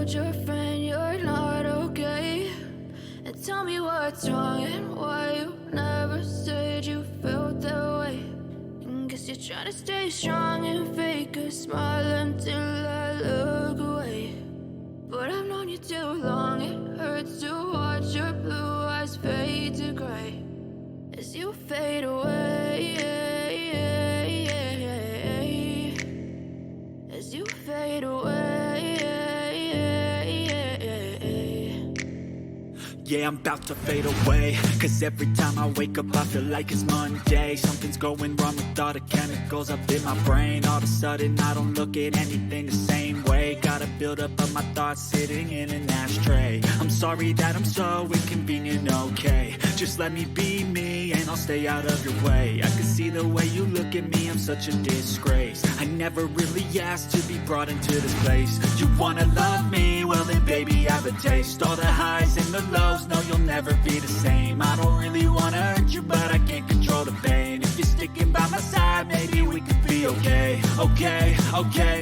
told your friend you're not okay. And tell me what's wrong and why you never said you felt that way. And guess you're trying to stay strong and fake a smile until I look away. But I've known you too long, it hurts to watch your blue eyes fade to gray as you fade away, as you fade away. Yeah, I'm about to fade away, cause every time I wake up I feel like it's Monday. Something's going wrong with all the chemicals up in my brain. All of a sudden I don't look at anything the same way. Gotta build up of my thoughts sitting in an ashtray. I'm sorry that I'm so inconvenient, okay. Just let me be me and I'll stay out of your way. I can see the way you look at me, I'm such a disgrace. I never really asked to be brought into this place. You wanna love me? Well then baby have a taste. All the highs and the lows, no you'll never be the same. I don't really wanna hurt you but I can't control the pain. If you're sticking by my side maybe we could be okay. Okay, okay,